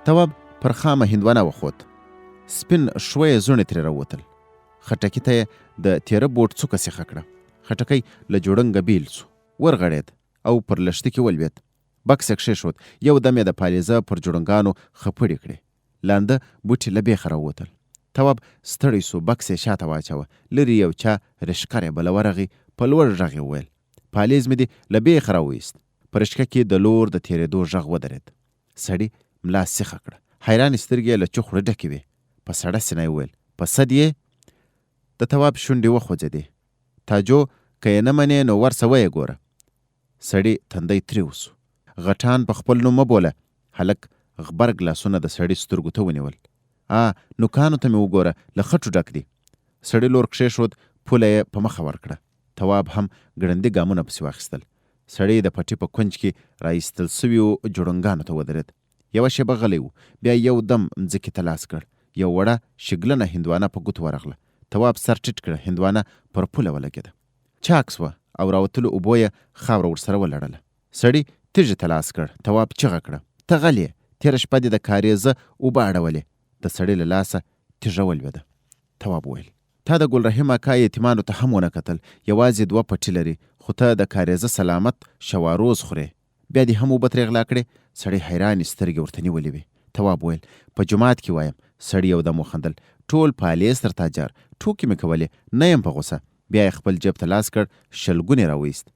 تواب پر خامه هندوانه وخوت. سپین شویه زوڼې ترې راووتل. خټکي ته یې د تیره بوټ څوکه سیخه کړه. خټکی له جوړنګه بیل سو، ورغړېد او پر لښتي کې ولوېد. بکس یې کښېښود. یو دم یې د پالیزه پر جوړنګانو خپړې کړې. لانده بوټي له بیخه راووتل. تواب ستړی سو، بکس یې شاته واچوه. لرې یو چا رشقه یې بله ورغی. په لوړ غږ یې وویل: پالیز مې دې له بیخه راوایست. په رشقه کې د لور د تېرېدو غږ ودرېد. سړي ملا سیخه کړه. حیرانې سترګې یې له چخړو ډکې وې. په سړه سینه یې وویل: په سد یې؟ د تواب شونډې وخوځېدې. تاجو که یې نه منې نو ورسه ویې ګوره. سړي تندی تریو سو. غټان په خپل نوم مه بوله. هلک غبرګ لاسونه د سړي سترګو ته ونیول. نوکانو ته مې وګوره، له خټو ډک دي. سړي لور کښېښود. پوله یې په مخه ورکړه. تواب هم ګړندي ګامونه پسې واخیستل. سړی د پټي په کونج کې راایستل سویو جوړنګانو ته ودرېد. یوه شېبه غلی و. بیا یو دم ځمکې ته لاس کړ. یو وړه شګلنه هندوانه په ګوتو ورغله. تواب سر ټیټ کړه. هندوانه پر پوله ولګېده. چاک سوه او راوتلو اوبو یې خاوره ورسره ولړله. سړي تیږې ته لاس کړ. تواب چغه کړه: ته غلې! تېره شپه دې د کاریزه اوبه اړولې. د سړي له لاسه تیږه ولوېده. تواب وویل: تا د ګلرحیم اکا یتیمانو ته هم ونه کتل. یوازې 2 پټي لري، خو ته د کاریزه سلامت شواروز خورې، بیا دې هم اوبه ترې غلا کړې. سړی حیرانې سترګې ورته نیولې وې. تواب وویل: په جومات کې وایم. سړي یو دم وخندل: ټول پالیز تر تاجار، ټوکې مې کولې، نه یم په غوسه. بیا یې خپل جیب ته لاس کړ. شلګون یې راوایست.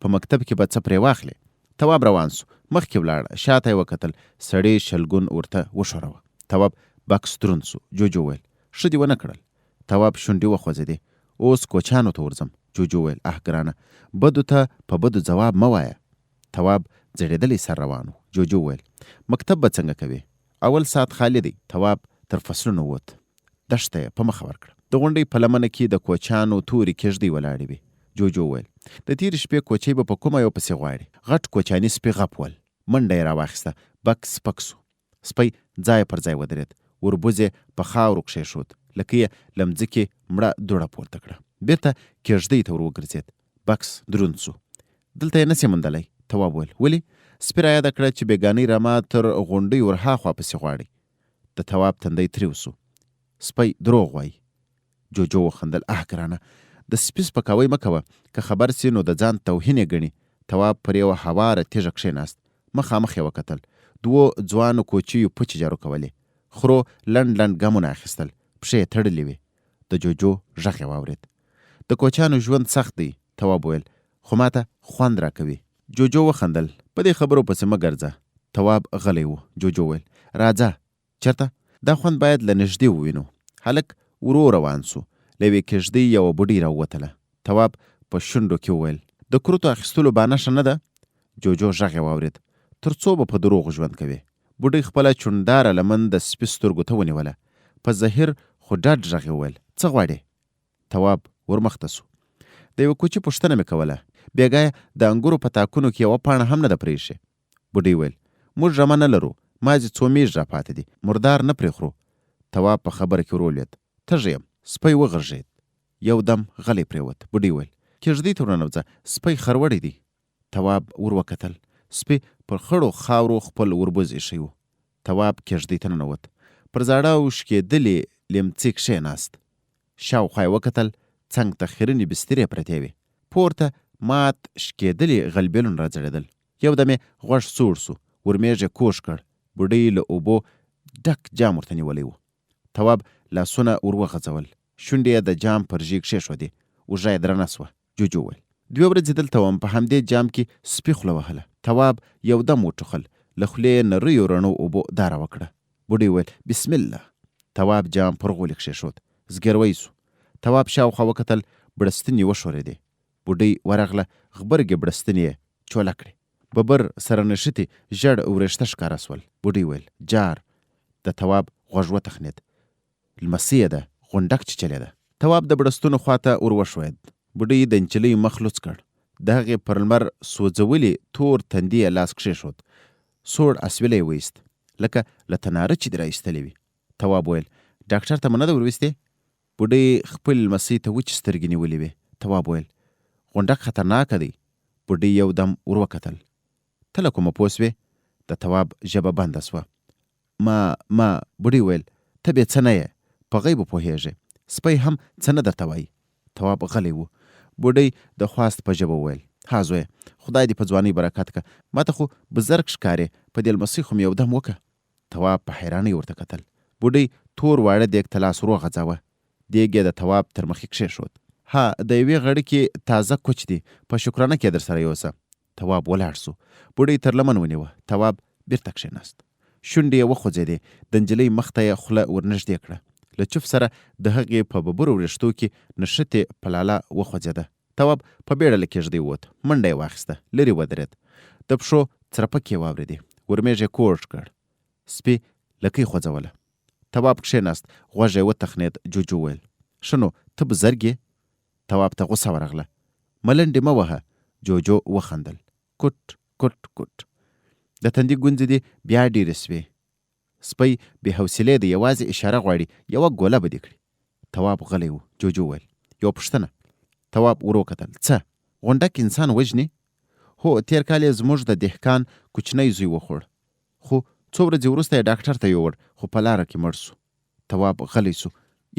په مکتب کې به څه پرې واخلې. تواب روان سو. مخکې ولاړ. شاته یې وکتل. سړي شلګون ورته وښوروه. تواب بکس دروند سو. جوجو وویل: ښه دې ونه کړل. تواب شونډې وخوځېدې. اوس کوچانو ته ورځم. جوجو وویل: ګرانه، بدو ته په بدو ځواب مه وایه. تواب ځړېدلی سر روان و. جوجو وویل: مکتب به څنګه کوې؟ اول ساعت خالي دی. تواب تر فصلونو ووت. دښته یې په مخه ورکړه. د غونډۍ په لمنه کې د کوچانو تورې کېږدۍ ولاړې وې. جوجو وویل: د تېرې شپې کوچۍ به په کومه یو پسې غواړي. غټ کوچاني سپي غپ ول. منډه یې راواخیسته. بکس سپک سو. سپی ځای پر ځای ودرېد. وربوز یې په خاورو کښېښود. لکه یې له مځکې مړه دوړه پورته کړه. بېرته کېږدۍ ته ور وګرځېد. بکس دروند سو. دلته یې نسې موندلی. تواب وویل: ولې؟ سپي را یاده کړه چې بېګانۍ رمه تر غونډۍ ورهاخوا پسې غواړي. د تواب تندی تریو سو. سپی دروغ وایي. جوجو وخندل: ګرانه، د سپي سپکاوی مه کوه. که خبر سي نو د ځان توهین یې ګڼي. تواب پر یوه هواره تیږه کښېناست. مخامخ یې وکتل. 2 ځوانو کوچیو پچې جارو کولې. خرو لنډ لنډ ګامونه اخیستل. پښې یې تړلې وې. د جوجو غږ یې واورېد: د کوچیانو ژوند سخت دی. تواب وویل: خو ماته خوند راکوي. جوجو وخندل: په دې خبرو پسې مه ګرځه. تواب غلی و. جوجو وویل: راځه. چېرته؟ دا خوند باید له نږدې ووینو. هلک ورو روان سو. له یوې کېږدۍ یوه بوډۍ راووتله. تواب په شونډو کې وویل: د کروتو اخیستلو بانه ښه نه ده؟ جوجو غږ یې واورېد: تر څو به په دروغو ژوند کوې؟ بوډۍ خپله چونډاره لمن د سپي سترګو ته ونیوله. په ظاهر خو ډډ غږ یې وویل: څه غواړې؟ تواب ورمخته سو. د یوه کوچي پوښتنه مې کوله. بېګا د انګورو په تاکونو کې یوه پاڼه هم نه ده پرېښې. بوډۍ وویل: موږ رمه نه لرو. مازې 2 میږ را پاتې دي. مردار نه پرې خورو. تواب په خبره کې ورولوېد. تږی یم. سپی وغږېد. یو دم غلی پرېوت. بوډۍ وویل: کېږدۍ ته ورننوځه. سپی خروړی دی. تواب ور وکتل. سپي پر خړو خاورو خپل وربوز ایښی و. تواب کېږدۍ ته ننوت. پر زاړه او شکېدلې لیمڅي کښېناست. شاوخوا یې وکتل. څنګ ته خیرنې بسترې پرتې وې. پورته مات شکېدلي غلبېلونه راځړېدل. یو دم یې غوږ سوړ سو. ورمېږ یې کوږ کړ. بوډۍ له اوبو ډک جام ورته نیولی و. تواب لاسونه ور وغځول. شونډې یې د جام پر ژۍ کښېښودې. اوږه یې درنه سوه. جوجو وویل: 2 ورځې دلته وم. په همدې جام کې سپي خوله وهله. تواب یو دم وټوخل. له خولې یې نریو رڼو اوبو داره وکړه. بوډۍ وویل: بسم الله. تواب جام پر غولي کښېښود. زګیروی سو. تواب شاوخوا وکتل. بړستنې وښورېدې. بوډۍ ورغله. غبرګې بړستنې یې چوله کړې. ببر سره نښتې ژړ وریښته ښکاره سول. بوډۍ وویل: جار. د تواب غوږ وتخنېد. لمسۍ یې ده، غونډک چیچلې ده. تواب د بړستنو خواته ور وښوید. بوډۍ د نجلۍ مخ لوڅ کړ. د هغې پر لمر سوځولي تور تندي یې لاس کښېښود. سوړ اسویلی یې وایست، لکه له تناره چې دې را ایستلې وي. تواب وویل: ډاکټر ته مو نه ده ورویستې؟ بوډۍ خپل لمسۍ ته وچې سترګې نیولې وې. تواب وویل: غونډک خطرناکه دی. بوډۍ یو دم ور وکتل. ته له کومه پوه سوې؟ د تواب ژبه بنده سوه. ما بوډۍ ویل ته بې څه نه یې، په غیبو پوهېږې، سپی هم څه نه درته وایي. تواب غلی و. بوډۍ د خواست په ژبه وویل ها زویه، خدای دې په ځوانۍ برکت که، ماته خو بزرګ ښکارې، په دې لمسۍ خو مې یو دم وکه. تواب په حیرانۍ ورته کتل. بوډۍ تور واړه دیګ ته لاس ور وغځاوه. دیګ یې د تواب تر مخې کښېښود. ها د یوې غړي کې تازه کوچ دی، په شکرانه کې در سره یوسه. تواب ولاړ سو. بوډۍ تر لمن ونیوه. تواب بیرته کښېناست. شونډې یې وخوځېدې. د نجلۍ مخ ته یې خوله ورنږدې کړه. له چف سره د هغې په ببرو وریښتو کې نښتې په لاله وخوځېده. تواب په بیړه له کېږدۍ ووت. منډه یې واخیسته. لرې ودرېد. د پښو څرپک یې واورېدې. ورمېږ یې کوږ کړ. سپي لکۍ خوځوله. تواب کښېناست. غوږ یې وتخنېد. جوجو ویل ښه نو ته بزرګ یې؟ تواب ته غوسه ورغله. ملنډې مه وهه. جوجو وخندل. کوټ کوټ کوټ. د تندي ګونځې دې بیا ډېرې سوې. سپی بې حوصلې دی، یوازې اشاره غواړي، یوه ګوله به دې کړي. تواب غلی و. جوجو ویل یو پوښتنه. تواب ور وکتل. څه؟ غونډک انسان وژني؟ هو، تېر کال یې زموږ د دهقان کوچنی زوی وخوړ، خو څو ورځې وروسته یې ډاکټر ته یووړ، خو په لاره کې مړ سو. تواب غلی سو.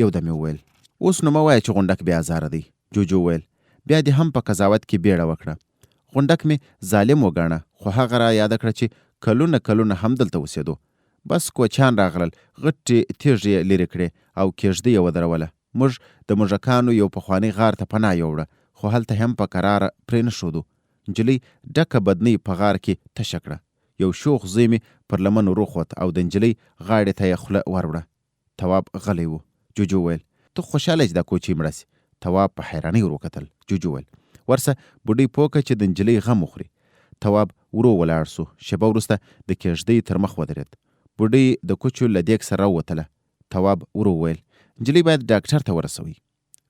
یو دم یې وویل اوس نو مه وایه چې غونډک بې ازاره دی. جوجو ویل بیا دې هم په قضاوت کې بیړه وکړه. غونډک مې ظالم وګاڼه، خو هغه را یاده کړه چې کلونه همدلته اوسېدو. بس کوچیان راغلل، غټې تیږې یې لرې کړې او کېږدۍ یې ودروله. موږ د موږکانو یو پخواني غار ته پناه یووړه، خو هلته هم په کراره پرې نه ښودو. نجلۍ ډکه بدنۍ په غار کې تشه کړه. یو شوخ زوی مې پر لمن وروخوت او د نجلۍ غاړې ته یې خوله وروړه. تواب غلی و. جوجو ویل ته خوشحاله چې دا کوچی مړه سي؟ تواب په حیرانۍ ور وکتل. جوجو ویل ورسه بوډۍ پوه کړه چې د نجلۍ غم وخوري. تواب ورو ولاړ سو. شېبه وروسته د کېږدۍ تر مخ ودرېد. بوډۍ د کوچو له دیګ سره راووتله. تواب ورو ویل نجلۍ باید ډاکټر ته ورسوي.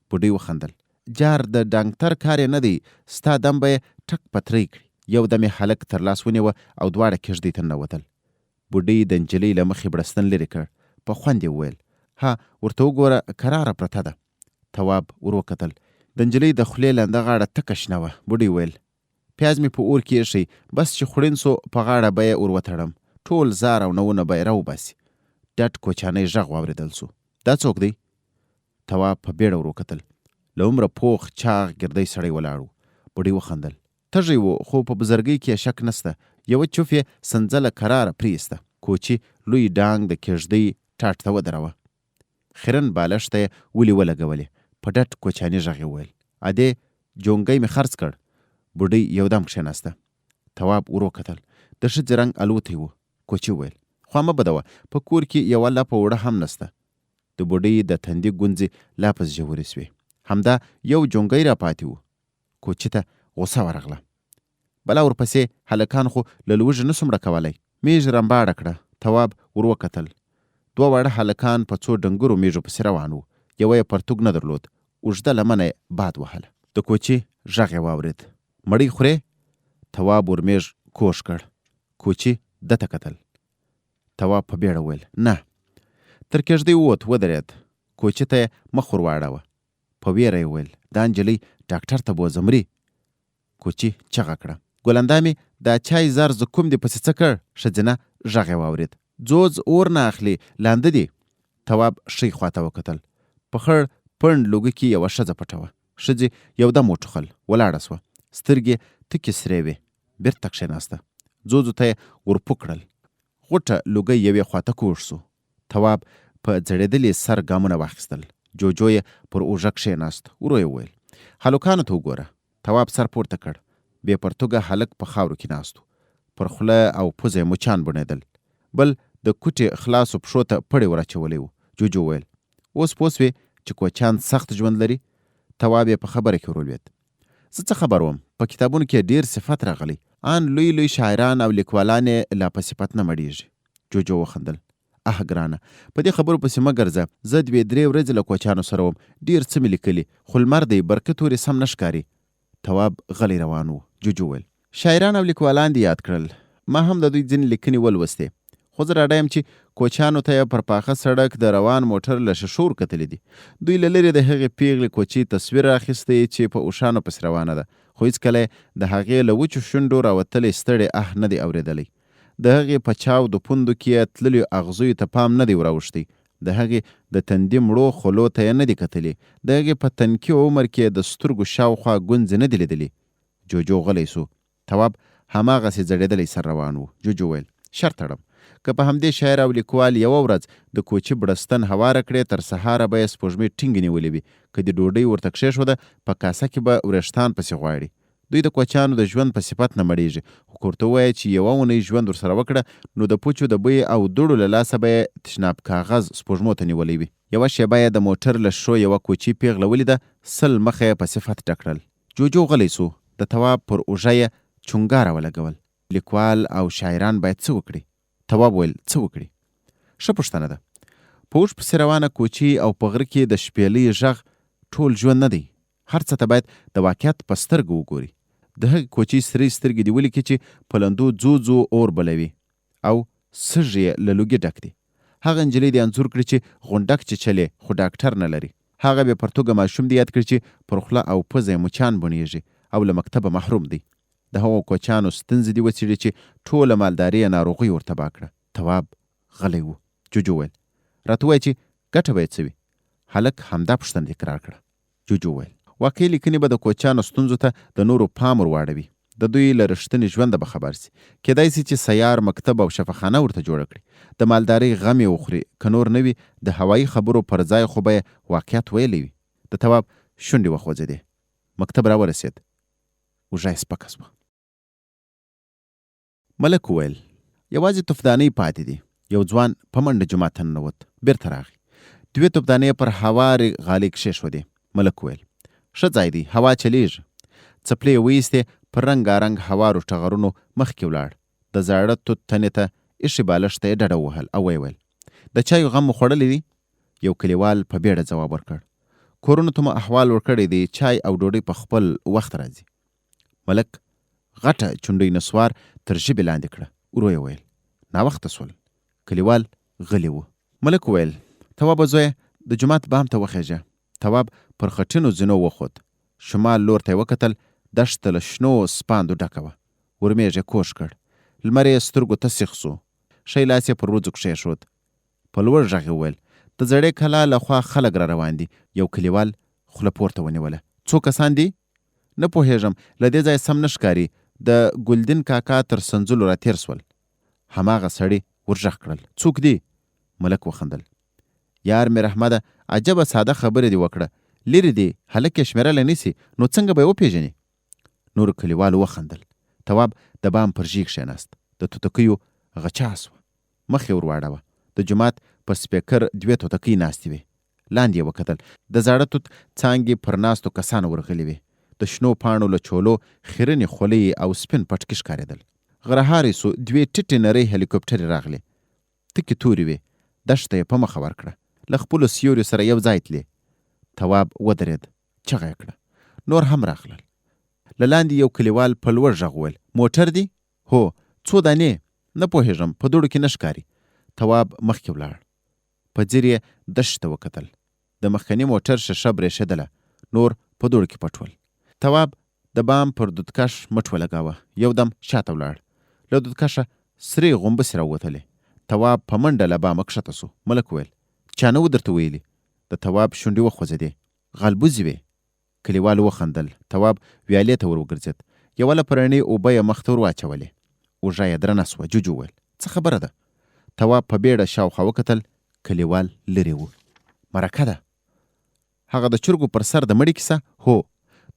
بوډۍ وخندل. جار د ډاکټر کار یې نه دی، ستا دم به یې ټک پتری کړي. یو دم یې هلک تر لاس ونیوه او دواړه کېږدۍ ته ننوتل. بوډۍ د نجلۍ له مخې بړستن لرې کړ. په خوند یې وویل ها ورته وګوره، کراره پرته ده. تواب ور وکتل. د نجلۍ د خولې لنده غاړه تکه شنه وه. بوډۍ ویل پیاز مې په اور کې ایښی، بس چې خوړین سو په غاړه به یې ور وتړم. ټول زار او نونه به یې راوباسي. ډټ کوچانی غږ واورېدل سو. دا څوک دی؟ تواب په بیړه ور وکتل. له عمره پوخ چاغ ګردی سړی ولاړ و. بوډۍ وخندل. تږی و، خو په بزرګۍ کې شک نسته. یوه چوف یې سنځله کراره پرېسته. کوچي لوی ډانګ د کېږدۍ ټاټ ته ودروه. خیرن بالښت ته یې ولې ولګولې. په ډټ کوچاني غږ یې وویل ادې جونګی مې خرڅ کړ. بوډۍ یودم کښېناسته. تواب ور وکتل. د ښځې رنګ الوتی و. کوچي وویل خوا مه بدوه، په کور کې یوه لپه اوړه هم نسته. د بوډۍ د تندي ګونځې لا پس ژورې سوې. همدا یو جونګی را پاتې و. کوچي ته غوسه ورغله. بلا ورپسې هلکان خو له لوږې نه سو مړه کولی. میږ رمباړه کړه. تواب ور وکتل. دوه واړه هلکان په څو ډنګرو میږو پسې روان وو. یوه یې پرتوګ نه درلود. اوږده لمنه یې باد وهله. د کوچي غږ یې واورېد. مړۍ خورې؟ تواب ورمیږ کوږ کړ. کوچي ده ته کتل. تواب په بیړه ویل نه. تر کېږدۍ ووت. ودرېد. کوچي ته یې مخ ور واړوه. په ویره یې ویل دا نجلۍ ډاکټر ته بوځمري. کوچي چغه کړه. ګلندامې دا چای زر زه کوم دې پسې څه کړ؟ ښځینه غږ یې واورېد. ځوځ اور نه اخلي، لانده دي. تواب ښۍ خواته وکتل. په خړ پنډ لوګي کې یوه ښځه پټه وه. ښځې یودم وټوخل. ولاړه سوه. سترګې تکې سرې وې. بیرته کښېناسته. ځوځو ته یې ورپو کړل. غوټه لوګی یوې خواته کوږ سو. تواب په ځړېدلي سر ګامونه واخیستل. جوجو یې پر اوږه کښېناست. ورو یې وویل هلکانو ته وګوره. تواب سر پورته کړ. بې پرتوګه هلک په خاورو کې ناست و. پر خوله او پوزه یې مچان بڼېدل. بل د کوټې خلاصو پښو ته پړی ور اچولی و. جوجو ویل اوس پوه سوې چې کوچیان سخت ژوند لري؟ تواب یې په خبره کې ورولوېد. زه څه خبر وم؟ په کتابونو کې ډېر صفت راغلی. ان لوی شاعران او لیکوالان یې لا په صفت نه مړېږي. جوجو وخندل. ګرانه په دې خبرو پسې مه ګرځه. زه 2-3 ورځې له کوچیانو سره وم. ډېر څه مې لیکلي، خو لمر دی برکه تورې سم نه ښکاري. تواب غلی روان و. جوجو ویل شاعران او لیکوالان دې یاد کړل. ما هم د دوی ځینې لیکنې ولوستې، خو زه ډاډه یم چې کوچیانو ته یې پر پاخه سړک د روان موټر له شیشو ورکتلي دي. دوی له لرې د هغې پیغلې کوچي تصویر اخیستی چې په اوښانو پسې روانه ده، خو هېڅکله د هغې له وچو شونډو راوتلی ستړی نه دی اورېدلی. د هغې په چاو د پوندو کې تللیو اغزیو ته پام نه دی وراوښتی. د هغې د تندي مړو خولو ته یې نه دي کتلي. د هغې په تنکي عمر کې د سترګو شاوخوا ګونځې نه دي لیدلي. جوجو غلی سو. تواب هماغسې ځړېدلی سر روان و. جوجو ویل شرط تړم که په همدې شاعر او لیکوال یوه ورځ د کوچي بړستن هواره کړې تر سهاره به یې سپوږمۍ ټینګې نیولې وي. که د ډوډۍ ورته کښېښوده په کاسه کې به وریښتان پسې غواړي. دوی د کوچیانو د ژوند په صفت نه مړېږي. خو که ورته ووایه چې یوه اونۍ ژوند ورسره وکړه نو د پوچو د بوی او دوړو له لاسه به یې تشناب کاغذ سپوږمو ته نیولی وي. یوه شېبه یې د موټر له ښو یوه کوچي پیغله ولیده. 100 مخه یې په صفت ډک کړل. جوجو غلی سو. د تواب پر اوږه یې چونګاره ولګول. لیکوال او شاعران باید څه وکړي؟ تواب ویل څه وکړي؟ ښه پوښتنه ده. په اوښ پسې روانه کوچي او په غره کې د شپېلۍ غږ ټول ژوند نه دی. هر څه ته باید د واقعیت په سترګه وګوري. د هغې کوچي سرې سترګې دې ولیکي چې په لندو ځو ځو اور بلوي او سږي یې له لوګي ډک دي. هغه نجلۍ دې انځور کړي چې غونډک چیچلې خو ډاکټر نه لري. هغه بې پرتوګه ماشوم دې یاد کړي چې پر خوله او پزه یې مچان بڼېږي او له مکتبه محروم دی. د هغو کوچیانو ستونزې دې وڅېړي چې ټوله مالداري یې ناروغۍ ورته تباه کړه. تواب غلی و. جوجو ویل راته ووایه چې ګټه به یې څه وي؟ هلک همدا پوښتنه تکرار کړه. جوجو ویل واقعي لیکنې به د کوچیانو ستونزو ته د نورو پام ور واړوي. د دوی له رښتینې ژونده به خبر سي. کیدای سي چې سیار مکتب او شفاخانه ورته جوړه کړي. د مالدارۍ غم یې وخوري. که نور نه وي د هوایي خبرو پر ځای خو به یې واقعیت ویلی وي. د تواب شونډې وخوځېدې. مکتب راورسېد. اوږه یې سپکه سوه. ملک وویل یوازې تفدانۍ پاتې دي. یو ځوان په منډه جومات ته ننوت. بېرته راغی. 2 تفدانۍ پر هوارې غالۍ کښېښودې. ملک وویل ښه ځای دی، هوا چلیږي. څپلۍ یې ویستې. پر رنګارنګ هوارو ټغرونو مخکې ولاړ. د زاړه توت تنې ته ایښې بالښت ته یې ډډه ووهل او ویې ویل د چایو غم مو خوړلی دی؟ یو کلیوال په بیړه ځواب ورکړ کورونو ته مو احوال ورکړی دی، چای او ډوډۍ په خپل وخت راځي. ملک غټه چونډۍ نسوار تر ژبې لاندې کړه. ورو یې ویل ناوخته سول. کلیوال غلی و. ملک ویل تواب زویه د جومات بام ته وخیژه. تواب پر خټینو زینو وخوت. شمال لور ته یې وکتل. دښته له شنو سپاندو ډکه وه. ورمېږ یې کوږ کړ. لمر یې سترګو ته سیخ سو. ښی لاس یې پر وروځو کښېښود. په لوړ غږ یې وویل د زړې کلا له خوا خلک را روان دي. یو کلیوال خوله پورته ونیوله. څو کسان دي؟ نه پوهېږم، له دې ځایه سم نه ښکاري. د ګلدین کاکا تر سنځلو را تېر سول. هماغه سړي ورغږ کړل څوک دي؟ ملک وخندل. یار مې رحمده عجبه ساده خبرې دې وکړه. لرې دی هلک یې شمېرلی نیسي نو څنګه به یې وپېژني؟ نورو کلیوالو وخندل. تواب د بام پر ژۍ کښېناست. د توتکیو غچا سوه. مخ یې ور واړوه. د جومات پر سپیکر 2 توتکۍ ناستې وې. لاندې یې وکتل. د زاړه توت څانګې پر ناستو کسانو ورغلې وې. د شنو پاڼو له چولو خیرنې خولۍ او سپین پټکي ښکارېدل. غرهاری سو. 2 ټیټې نرۍ هلیکوپټرې راغلې. تکې تورې وې. دښته یې په مخه ورکړه. له خپلو سیوریو سره یو ځای تلې. تواب ودرېد. چغه یې کړه. نور هم راغلل. له لاندې یو کلیوال په لوړ غږ وویل موټر دی؟ هو. څو دانې؟ نه پوهېږم، په دوړو کې نه ښکاري. تواب مخکې ولاړ. په ځیر یې دښتې ته وکتل. د مخکني موټر ښیښه برېښېدله. نور په دوړو کې پټ ول. تواب د بام پر دودکش مټ ولګاوه. یو دم شاته ولاړ. له دودکشه سرې غومبسې راووتلې. تواب په منډه له بامه کښته سو. ملک ویل چا نه و درته ویلي؟ د تواب شونډې وخوځېدې. غلبوزې وې. کلیوالو وخندل. تواب ویالې ته ور وګرځېد. یوه له پرڼې اوبه یې مخ ته ور واچولې. اوږه یې درنه سوه. جوجو ویل څه خبره ده؟ تواب په بیړه شاوخوا وکتل. کلیوال لرې و. مرکه ده. هغه د چرګو پر سر د مړي کیسه؟ هو.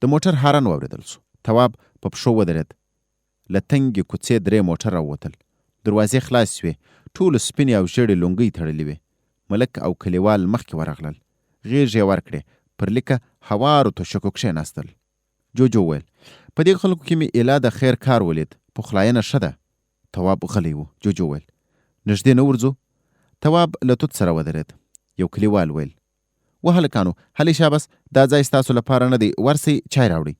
د موټر هارن واورېدل سو. تواب په پښو ودرېد. له تنګې کوڅې 3 موټر راووتل. دروازې خلاص شوې. ټولو سپینې او ژېړې لونګۍ تړلې وې. ملک او کلیوال مخکې ورغلل. غېږ یې ورکړې. پر لیکه هوارو تشکو کښېناستل. جوجو ویل په دې خلکو کې مې ایله د خیر کار ولید. پخلاینه ښه ده. تواب غلی و. جوجو ویل نږدې نه ورځو؟ تواب له توت سره ودرېد. یو کلیوال ویل وهلکانو هلې شابس دا ځای ستاسو لپاره نه دی، ورسئ چای راوړئ.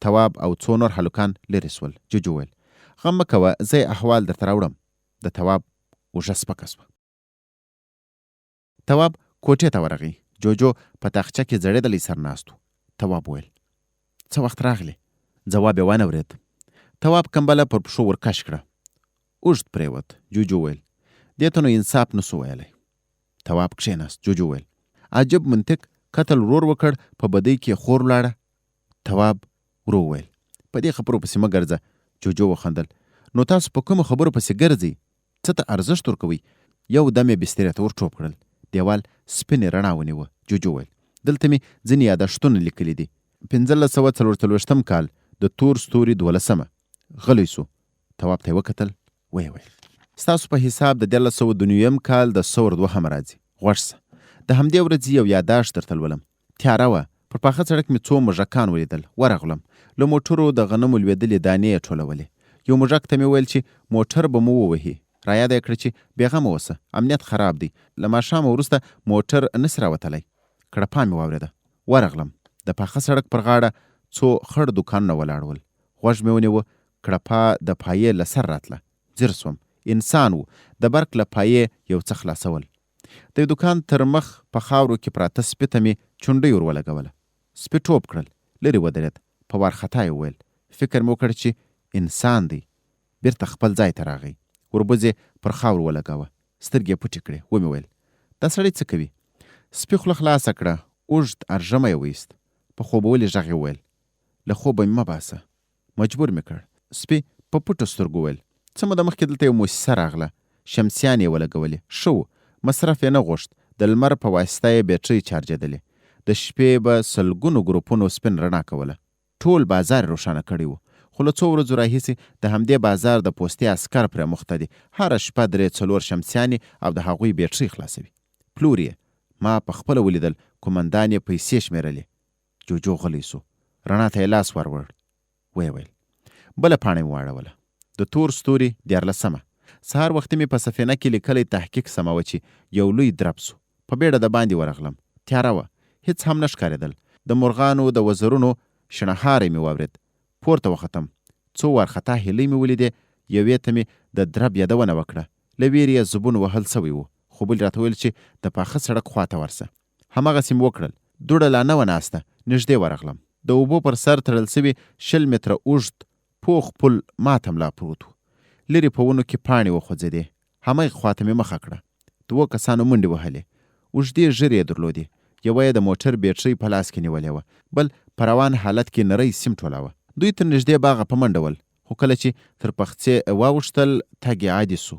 تواب او څو نور هلکان لرې سول. جوجو ویل غم مه کوه، زه احوال درته راوړم. د تواب اوږه سپکه سوه. تواب کوټې ته ورغی. جوجو په تاخچه کې ځړېدلی سر ناست و. تواب ویل څه وخت راغلې؟ ځواب یې وانه ورېد. تواب کمبله پر پښو ورکش کړه. اوږد پرېوت. جوجو ویل دې ته نو انصاف نسو ویلی. تواب کښېناست. جوجو ویل عجب منطق. قتل ورور وکړ، په بدۍ کې خور ولاړه. تواب ورو ویل په دې خبرو پسې مه ګرځه. جوجو وخندل. نو تاسو په کومو خبرو پسې ګرځئ؟ څه ته ارزښت ورکوئ؟ یو دم یې بسترې ته ور ټوپ کړل. دیوال سپینې رڼا ونیوه. جوجو ویل دلته مې ځینې یادښتونه لیکلي دي. 1544 کال د تور ستوري 12. غلی سو. تواب ته یې وکتل. ویې ویل ستاسو په حساب د 1902 کال د ثور 2 راځي. غوږ شه. د همدې ورځې یو یاداشت درته لولم. تیاره وه. پر پاخه سړک مې څو موږکان ولیدل. ورغلم. له موټرو د غنمو لوېدلې دانې یې ټولولې. یو موږک ته مې ویل چې موټر به مو ووهي. رایاده یې کړه چې بېغمه اوسه، امنیت خراب دی. له ماښامه وروسته موټر نسي راوتلی. کړپا مې واورېده. ورغلم. د پاخه سړک پر غاړه څو خړ دوکانونه ولاړ ول. غوږ مې ونیوه. کړپا د پایې له سر راتله. ځیر سوم. انسان و. د برق له پایې یو څه خلاصول. د یو دوکان تر مخ په خاورو کې پراته سپي ته مې چونډۍ ور ولګوله. سپي ټوپ کړل. لرې ودرېد. په وارخطا یې وویل. فکر مې وکړ چې انسان دی. بیرته خپل ځای ته راغی. وربوز پر خاور ولګاوه. سترګې پټې کړې. ومې ویل دا سړی څه کوي؟ سپي خوله خلاصه کړه. اوږد ارژمه یې ویست. په خوبولي غږ یې وویل له خوبه مې مه باسه. مجبور مې کړ. سپي په پټو سترګو ویل څه موده مخکې دلته یو موسسه راغله. شمسیان یې ولګولې. ښه مصرف یې نه غوښت. د لمر په واسطه یې بیټرۍ چارجېدلې. د شپې به سلګونو ګروپونو سپین رڼا کوله. ټول بازار روښانه کړی و. خو له څو ورځو راهیسې د همدې بازار د پوستې عسکر پرې مخته دي. هره شپه 3-4 شمسیانې او د هغوی بیټرۍ خلاصوي. پلور یې ما په خپله ولیدل. کومندان یې پیسې شمېرلې. جوجو غلی سو. رڼا ته یې لاس ورور. ویې ویل بله پاڼه مې واړوله. د تور ستوري 14. سهار وختي مې په سفینه کې لیکلی تحقیق سموه چې یو لوی درب سو. په بیړه د باندې ورغلم. تیاره وه. هېڅ هم نه ښکارېدل. د مرغانو د وزرونو شڼهاری مې واورېد. پورته وختم. څو وارخطا هیلۍ مې ولیدې. یوې ته مې د درب یادونه وکړه. له ویرې یې زبون وهل سوی و. خو بل راته ویل چې د پاخه سړک خواته ورسه. هماغسې مې وکړل. دوړه لا نه وه ناسته. نږدې ورغلم. د اوبو پر سر تړل سوي 20 متره اوږد پوخ پل ماته ملا پروت و. لرې په ونو کې پاڼې وخوځېدې. همغې خواته مې مخه کړه. 2 کسانو منډې وهلې. اوږدې ږیرې یې درلودې. یوه یې د موټر بیټرۍ په لاس کې نیولې وه. بل په روان حالت کې نری سیم ټولاوه. دوی تر نږدې باغه په منډه ول. خو کله چې تر پخڅې واوښتل تګ یې عادي سو.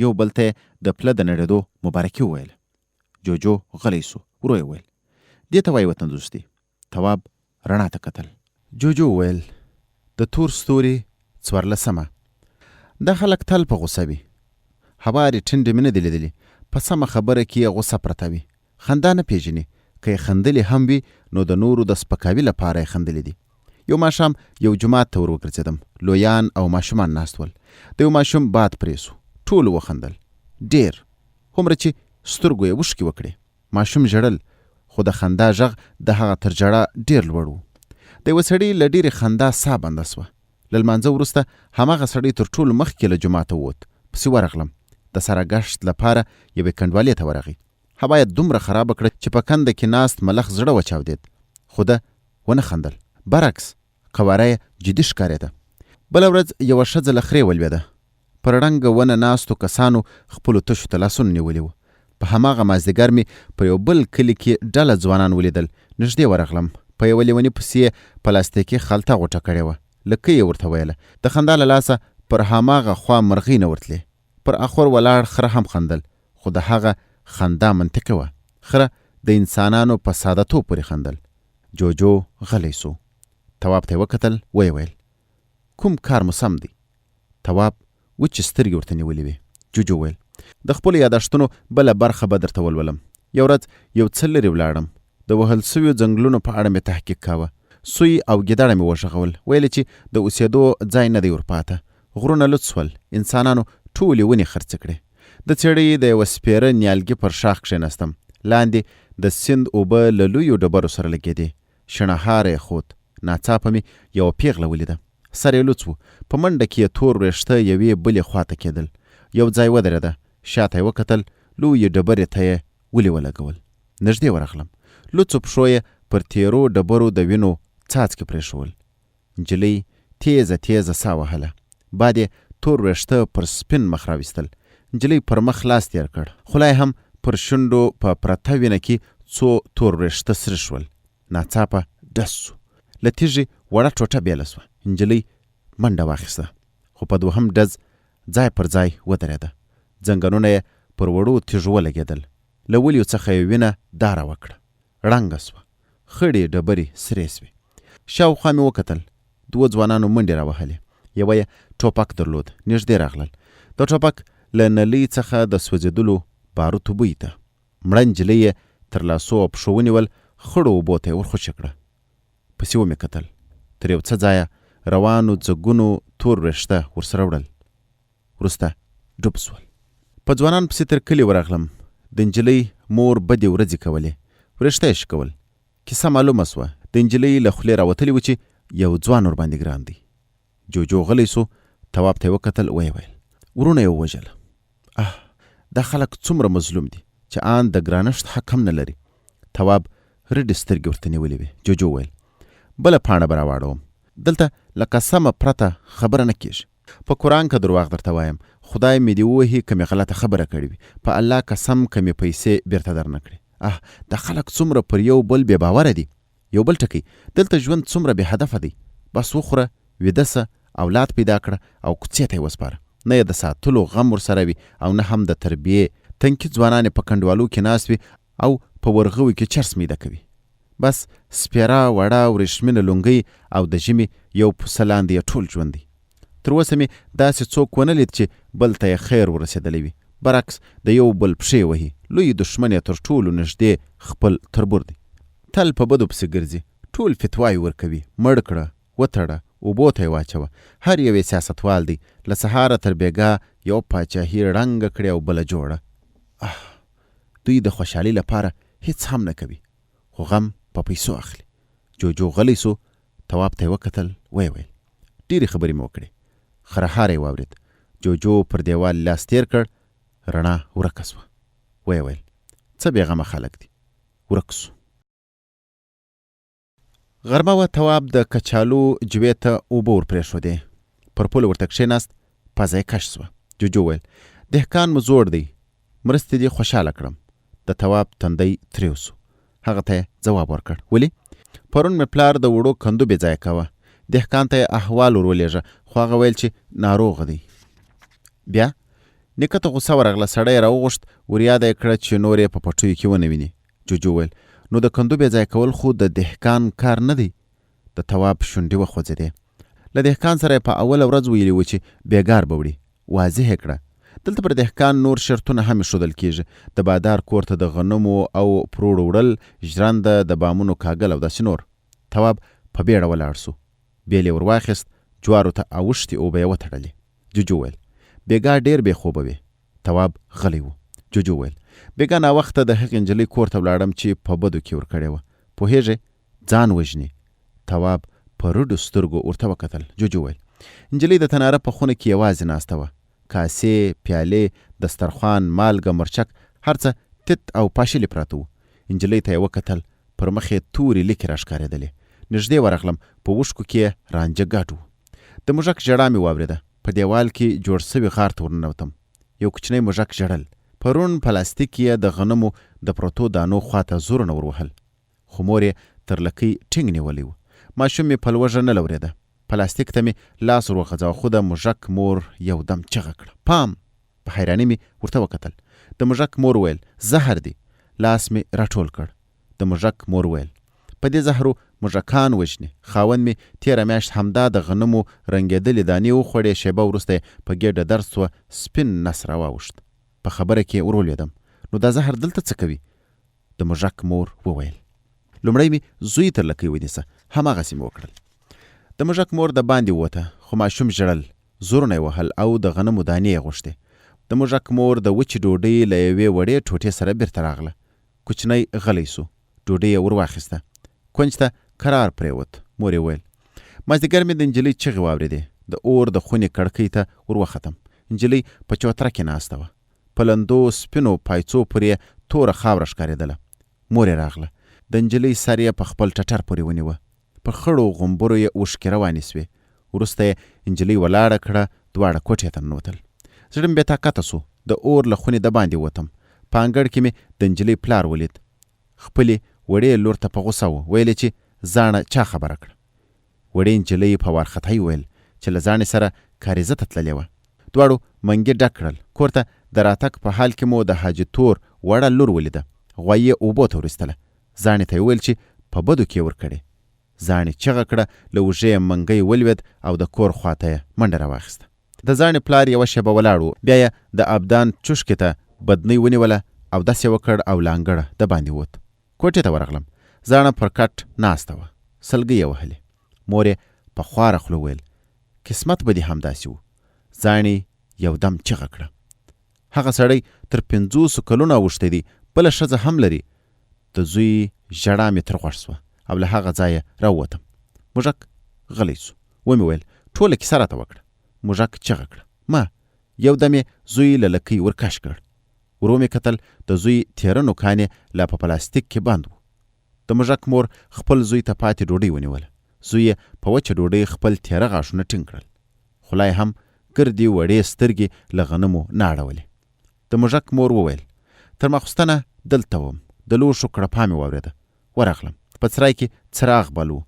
یو بل ته یې د پله د نړېدو مبارکي وویله. جوجو غلی سو. ورو یې ویل دې ته وایي وطن دوستي. تواب رڼا ته کتل. جوجو ویل د تور ستوري 14. دا خلک تل په غوسه وي. هوارې ټنډې مې نه دي لیدلي. په سمه خبره کې یې غوسه پرته وي. خندا نه پېژني. که یې خندلې هم وي نو د نورو د سپکاوي لپاره یې خندلې دي. یو ماښام یو جومات ته ور وګرځېدم. لویان او ماشومان ناست ول. د یو ماشوم باد پرې سو. ټولو وخندل. ډېر. هومره چې سترګو یې اوښکې وکړې. ماشوم ژړل. خو د خندا غږ د هغه تر ژړا ډېر لوړ و. د یوه سړي له ډېرې خندا ساه بنده سوه. له لمانځه وروسته هماغه سړی تر ټولو مخکې له جوماته ووت. پسې ورغلم. د سره ګشت لپاره یوې کنډوالې ته ورغی. هوا یې دومره خرابه کړه چې په کنده کې ناست ملخ زړه وچاودېد. خو ده ونه خندل. برعکس قواره یې جدي ښکارېده. بله ورځ یوه ښځه له خرې ولوېده. پر ړنګه ونه ناستو کسانو خپلو تشو ته لاسونه نیولي وو. په هماغه مازدیګر مې په یو بل کلي کې ډله ځوانان ولیدل. نږدې ورغلم. په یوه لیوني پسې یې پلاستیکي خلطه غوټه کړې وه. لکۍ یې ورته ویله. د خندا له لاسه پر هماغه خوا مرغۍ نه ورتلې. پر اخور ولاړ خره هم خندل. خو د هغه خندا منطقي وه. خره د انسانانو په سادهتوب پورې خندل. جوجو غلی سو. تواب ته یې وکتل. ویې ویل کوم کار مو سم دی؟ تواب وچې سترګې ورته نیولې وې. جوجو ویل د خپلو یادښتونو بله برخه به درته ولولم. یو ورځ یو څه لرې ولاړم. د وهل سویو ځنګلونو په اړه مې تحقیق کاوه. سوی او ګیدړه مې وغږول. ویل چې د اوسېدو ځای نه دی ورپاته. غرونه لوڅ شول. انسانانو ټولې ونې خرڅې کړې. د څېړۍ د یوه سپېره نیالګي پر شاخ کښېناستم. لاندې د سیند اوبه له لویو ډبرو سره لګېدې. شڼهاره یې خوت. ناڅاپه مې یوه پیغله ولیده. سر یې لوڅ و. په منډه کې یې تور وریښته یوې بلې خواته کېدل. یو ځای ودرېده. شاته یې وکتل. لویې ډبرې ته یې ولې ولګول. نږدې ورغلم. لوڅو پښو یې پر تیرو ډبرو د وینو څاڅکي پرېښول. نجلۍ تیزه تیزه ساه وهله. باد یې تور ویښته پر سپین مخ راویستل. نجلۍ پر مخ لاس تیر کړ، خو لا هم پر شونډو په پرته وینه کې څو تور ویښته سره شول. ناڅاپه ډس سو، له تیږې وړه ټوټه بیله سوه. نجلۍ منډه واخیسته، خو په دوهم ډز ځای پر ځای ودرېده. ځنګنونه یې پر وړو تیږو ولګېدل. له ولیو څخه یې وینه داره وکړه، ړنګه سوه، خړې ډبرې سرې سوې. شاوخوا مې وکتل، 2 ځوانانو منډې راوهلې. یوه یې ټوپک درلود، نږدې راغلل. د ټوپک له نلۍ څخه د سوځېدلو باروتو بوی ته. مړه نجلۍ یې تر لاسو او پښو ونیول، خړو اوبو ته یې ورخوشې کړه. پسې ومې کتل، تر یو څه ځایه روانو ځګونو تور ویښته ورسره وړل، وروسته ډوب سول. په ځوانان پسې تر کلي ورغلم. د نجلۍ مور بدې ورځې کولې، وریښته یې شکول. کیسه معلومه سوه، د نجلۍ له خولې راوتلي و چې یو ځوان ورباندې ګران دی. جوجو غلی سو، تواب ته یې وکتل، ویې ویل ورونه یې ووژله. دا خلک څومره مظلوم دي چې آن د ګرانښت حق هم نه لري. تواب رډې سترګې ورته نیولې وې. جوجو ویل بله پاڼه به راواړوم، دلته له قسمه پرته خبره نه کېږي. په قرآن که درواغ درته وایم، خدای مې دې ووهي که مې غلطه خبره کړې وي. په الله قسم که مې پیسې بیرته در نه کړې. دا خلک څومره پر یو بل بې باوره دي. یو بل ټکی، دلته ژوند څومره بې هدفه دی. بس وخوره، ویده سه، اولاد پیدا کړه او کوڅې ته یې وسپاره. نه یې د ساتلو غم ورسره وي او نه هم د تربیې. تنکي ځوانان په کنډوالو کې ناست وي او په ورغوي کې چرس میده کوي. بس سپیره وړه ورېښمینه لونګۍ او د ژمي یو پسه لاندې یې ټول ژوند دی. تر اوسه مې داسې څوک ونه لید چې بل ته یې خیر ورسېدلی وي. برعکس د یو بل پښې وهي. لوی دښمن یې تر ټولو نږدې خپل تربور دی. تل په بدو پسې ګرځي، ټول فتواوې ورکوي. مړ کړه، وتړه، اوبو ته یې واچوه. هر یو یې سیاستوال دی. له سهاره تر بېګا یو پاچاهي ړنګه کړې او بله جوړه. دوی د خوشحالۍ لپاره هیڅ هم نه کوي، خو غم په پیسو اخلي. جوجو غلی سو، تواب ته یې وکتل، ویې ویل ډېرې خبرې مې وکړې. خرهاری یې واورېد. جوجو پر دیوال لاس تیر کړ، رڼا ورکه سوه. ویې ویل څه بېغمه خلک دي. ورک سو. غرمه وه. تواب د کچالو جوې ته اوبه ور پرېښودې. پر پوله ورته کښېناست، پزه یې کش سوه. جوجو ویل دهقان مو زوړ دی، مرستې دې خوشحاله کړم. د تواب تندی تریو سو. هغه ته یې ځواب ورکړ، ولې؟ پرون مې پلار د وړو کندو بې ځایه کوه. دهقان ته یې احوال ور ولېږه، خو هغه ویل چې ناروغه دی. بیا نیکه ته غوسه ورغله. سړی یې راوغوښت، ور یاده یې کړه چې نور یې په پټیو کې ونه ویني. جوجو ویل نو د کندو بې ځای کول خو د دهقان کار نه دی. د تواب شونډې وخوځېدې. له دهقان سره یې په اوله ورځ ویلي و چې بېګار به وړي. واضح یې کړه. دلته پر دهقان نور شرطونه هم ایښودل کېږي. د بادار کور ته د غنمو او پروړو وړل، ژرنده، د بامونو کاږل او داسې نور. تواب په بیړه ولاړ سو. بیل یې ور واخیست، جوارو ته اوښتې اوبه یې وتړلې. جوجو ویل بېګا ډېر بې خوبه وې. تواب غلی و. جوجو ویل بېګا ناوخته د هغې نجلۍ کور ته ولاړم چې په بدو کې ور کړې وه. پوهېږې ځان وژني. تواب په رډو سترګو ورته وکتل. جوجو ویل نجلۍ د تناره په خونه کې یوازې ناسته وه. کاسې، پیالې، دسترخوان، مالګه، مرچک، هر څه تت او پاشلې پراته وو. نجلۍ ته یې وکتل، پر مخ یې تورې لیکې راښکارېدلې. نږدې ورغلم، په اوښکو کې یې رانجه ګډ و. د موږک ژړا مې واورېده. په دیوال کې جوړ سوي غار ته ورننوتم. یو کوچنی موږک ژړل. پرون پلاستیک یې د غنمو د پرتو دانو خواته زورونه وروهل، خو مور یې تر لکۍ ټینګ نیولی و. ماشوم مې په لوږه نه لورېده. پلاستیک ته مې لاس ور وغځاوه، خو د موږک مور یو دم چغه کړه. پام! په حیرانۍ مې ورته وکتل. د موږک مور ویل زهر دی. لاس مې راټول کړ. د موږک مور ویل په دې زهرو موږکان وژني. خاوند مې تېره میاشت همدا د غنمو رنګېدلې دانې وخوړې. شیبه وروسته یې په ګېډه درد سوه، سپین نس راواوښت. په خبره کې ورولوېدم. نو دا زهر دلته څه کوي؟ د موږک مور وویل لومړی مې زوی تر لکۍ ونیسه. هماغسې مې وکړل. د موږک مور د باندې ووته، خو ماشوم ژړل. زورونه یې وهل او د غنمو دانې یې غوښتې. د موږک مور د وچې ډوډۍ له یوې وړې ټوټې سره بیرته راغله. کوچنی غلی سو. ډوډۍ یې ور واخیسته. کونج ته کرار پرېوت. مور یې ویل مازدیګر مې د نجلۍ چغې واورېدې. د اور د خونې کړکۍ ته ور وختم. نجلۍ په چوتره کې ناسته وه. په لندو سپینو پایڅو پورې توره خاوره ښکارېدله. مور یې راغله. د نجلۍ سر یې په خپل ټټر پورې ونیوه. په خړو غومبرو یې اوښکې روانې سوې. وروسته یې نجلۍ ولاړه کړه، دواړه کوټې ته ننوتل. زړه مې بېطاقته سو. د اور له خونې د باندې ووتم. په انګړ کې مې د نجلۍ پلار ولید. خپلې وړې لور ته په غوسه و. ویلې چې زاڼه چا خبره کړه. وړې نجلۍ په وارخطایي ویل چې له زاڼې سره کاریزه ته تللې وه. دواړو منګي ډک کړل. کور ته د راتګ په حال کې مو د حاجي تور وړه لور ولیده. غوایي یې اوبو ته ورایستله. زاڼې ته یې ویل چې په بدو کې ورکړې. زاڼې چغه کړه. له اوږې یې منګی ولوېد او د کور خواته یې منډه راواخیسته. د زاڼې پلار یوه شېبه ولاړ و. بیا یې د ابدان چوشکې ته بدنۍ ونیوله او داسې وکړ او له انګړه د باندې ووت. کوټې ته ورغلم. زاڼه پر کټ ناسته وه. سلګۍ یې وهلې. مور یې په خواره خوله ویل قسمت به دې همداسې و. زاڼې یو دم چغه کړه. هغه سړی تر 50 کلونو اوښتی دی. بله ښځه هم لري. د زوی ژړا مې تر غوږ سوه او له هغه ځایه راووتم. موږک غلی سو. ومې ویل ټوله کیسه راته وکړه. موږک چغه کړه. ما یو دم یې زوی له لکۍ ورکش کړ. ورو مې کتل د زوی تېره نوکان یې لا په پلاستیک کې بند و. د موږک مور خپل زوی ته پاتې ډوډۍ ونیوله. زوی یې په وچه ډوډۍ خپل تېره غاښونه ټینګ کړل. خوله یې هم ګردې وړې سترګې له غنمو نه اړولې. د موږک مور وویل تر ماخوستنه دلته وم. د لوښو کړپا مې واورېده. ورغلم. په څراغ کې څراغ بل و.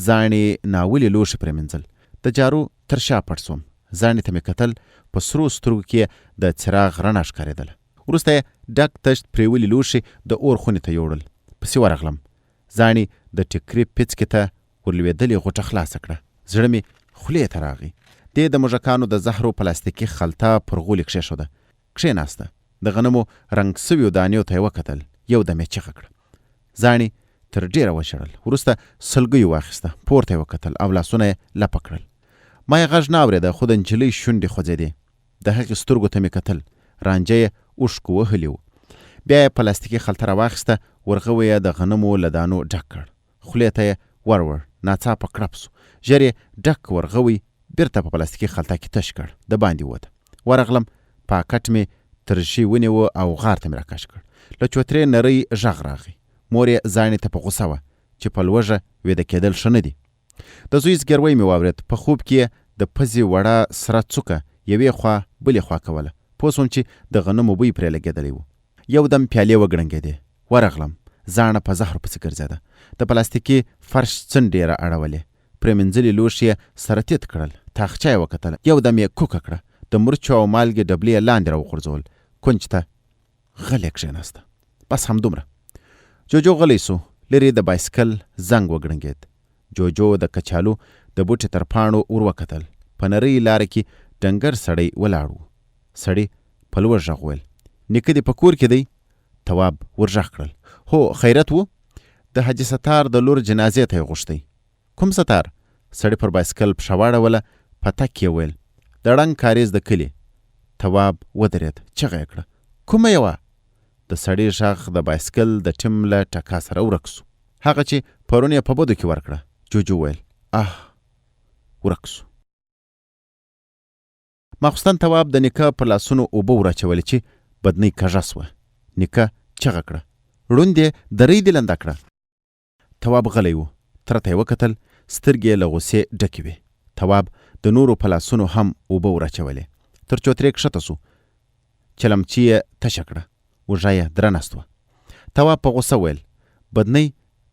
زاڼې ناولې لوښي پرېمینځل. د جارو تر شا پټ سوم. زاڼې ته مې کتل. په سرو سترګو کې د څراغ رڼا ښکارېدله. وروسته یې ډک تشت پرېولي لوښي د اور خونې ته یوړل. پسې ورغلم. زاڼې د ټیکري پیڅکې ته ورلوېدلې غوټه خلاصه کړه. زړه مې خولې ته راغی. دې د موږکانو د زهرو پلاستیکي خلطه پر غولي کښېښوده. کښېناسته. د غنمو رنګ سویو دانیو ته یې وکتل. یو دم یې چغه کړه. زاڼې تر ډېره وژړل. وروسته سلګۍ واخیسته. پورته یې وکتل او لاسونه یې لپه کړل. ما یې غږ نه اورېده خو د نجلۍ شونډې خوځېدې. د هغې سترګو ته مې کتل. رانجه یې اوښکو وهلي و. بیا یې پلاستیکي خلطه راواخیسته. ورغوی یې د غنمو له دانو ډک کړ. خولې ته یې وروړ. ناڅاپه کړپ سو. ژر یې ډک ورغوی بیرته په پلاستیکي خلطه کې تش کړ. د باندې ووته. ورغلم. پاکټ مې تر ژۍ ونیوه او غار ته مې راکش کړ. له چوترې نری غږ راغی. مور یې زاڼې ته په غوسه وه چې په لوږه ویده کېدل ښه نه دي. د زوی زګیروی مې واورېد. په خوب کې یې د پزې وړه سره څوکه یوې خوا بلې خوا کوله. پوه سوم چې د غنمو بوی پرې لګېدلی و. یو دم پیالې وګړنګېدې. ورغلم. زاڼه په زهرو پسې ګرځېده. د پلاستیکي فرش څنډې را اړولې. پرېمینځلي لوښي یې سره تیت کړل. تاخچه یې وکتله. یو دم یې کوکه کړه. د مرچو او مالګې ډبلې یې لاندې را وغورځول. کونج ته غلی کښېناسته. بس همدومره. جوجو غلی سو. لرې د بایسکل زنګ وګړنګېد. جوجو د کچالو د بوټي تر پاڼو ور وکتل. په نرۍ لاره کې ډنګر سړی ولاړ و. سړي په لوړ غږ ویل نیکه دې په کور کې دی؟ تواب ور غږ کړل. هو خیرت و. د حاجي ستار د لور جنازې ته یې غوښتی. کوم ستار؟ سړي پر بایسکل پښه واړوله. په تک یې ویل د ړنګ کاریز د کلي. تواب ودرېد. چغه یې کړه کومه یوه؟ د سړي غږ د بایسکل د ټیم له ټکا سره ورک سو. هغه چې پرون یې په بدو کې ورکړه. جوجو ویل ورک سو. ماخوستن تواب د نیکه پر لاسونو اوبه وراچولې چې بدنۍ کږه سوه. نیکه چغه کړه ړوند یې درۍ دې لنده کړه. تواب غلی و. تره ته یې وکتل. سترګې یې له غوسې ډکې وې. تواب د نورو په لاسونو هم اوبه وراچولې. تر چوترې کښته سو. چلمچي یې تشه کړه. اوږه یې درنه سوه. تواب په غوسه ویل بدنۍ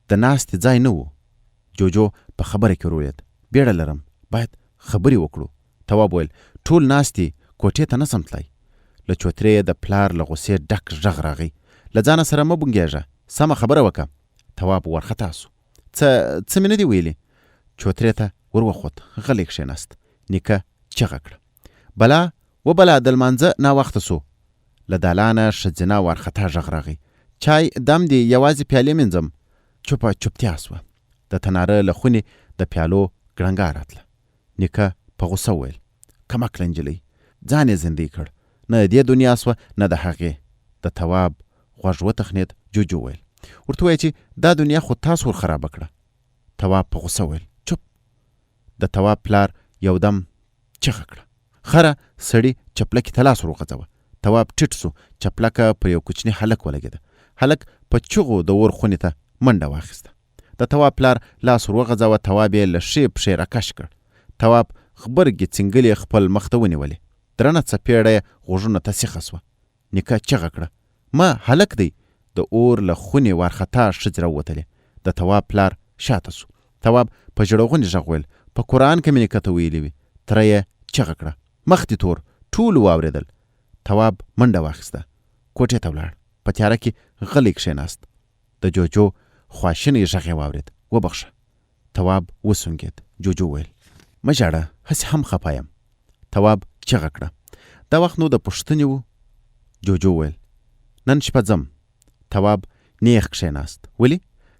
د ناستې ځای نه و. جوجو په خبره کې ورولید. بیړه لرم. باید خبرې وکړو. تواب ویل ټول ناستې کوټې ته نسم تلای. له چوترې د پلار له غوسې ډک غږ راغی. له ځانه سره مه بونګېږه. سمه خبره وکړه. تواب ورخطا سو. څه مې نه دي ویلي. چوترې ته ور وخوت. غلی کښېناست. نیکه چغه کړه بلا وبلا د لمانځه ناوخته سو. له دالانه ښځینه وارخطا غږ راغی. چای دم دی یوازې پیالې مینځم. چوپتیا سوه. د تناره له خونې د پیالو ګړنګا راتله. نیکه په غوسه وویل کمکله نجلۍ ځان یې زندۍ کړ. نه د دې دنیا سوه نه د هغې. د تواب غوږ وتخنېد. جوجو ویل ورته وایه چې دا دنیا خو تاسو ور خرابه کړه. تواب په غوسه ویل چپ. د تواب پلار یو دم چغه کړه خره. سړي چپلکې ته لاس ور وغځوه. تواب ټیټ سو. چپلکه پر یو کوچني هلک ولګېده. هلک په چغو د اور خونې ته منډه واخیسته. د تواب پلار لاس ور وغځوه. تواب یې له ښې پښې راکش کړ. تواب غبرګې څنګلې خپل مخ ته ونیولې. درنه څپېړه یې غوږونو ته سیخه سوه. نیکه چغه کړه، ما هلک دی. د اور له خونې وارخطا ښځې راووتلې. د تواب پلار شاته سو. تواب په ژړغوني غږ ویل، په قرآن کې مې نیکه ته ویلي وي. تره یې چغه کړه، مخ دې تور. ټولو واورېدل. تواب منډه واخیسته، کوټې ته ولاړ. په تیاره کې غلی کښېناست. د جوجو خواشینی غږ یې واورېد. وبخښه. تواب وسونګېد. جوجو ویل، مه ژاړه، هسې هم خفه یم. تواب چغه کړه، دا وخت نو د پوښتنې و. جوجو ویل، نن شپه ځم. تواب نیغ کښېناست. ولې؟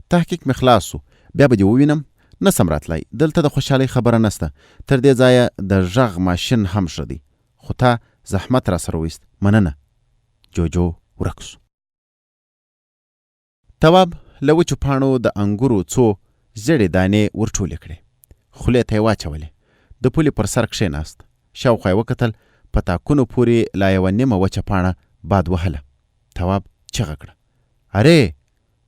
تحقیق مې خلاص سو، بیا به دې ووینم. نه سم راتلی، دلته د خوشحالۍ خبره نسته. تر دې ځایه د غږ ماشین هم ښه دی، خو تا زحمت را سره ویست. مننه. جوجو ورک سو. تواب له وچو پاڼو د انګورو څو زړې دانې ورټولې کړې، خولې ته یې واچولې. د پولې پر سر کښېناست. شاوخوا یې وکتل، په تاکونو پورې لا یوه نیمه وچه پاڼه باد وهله. تواب چغه کړه، ارې!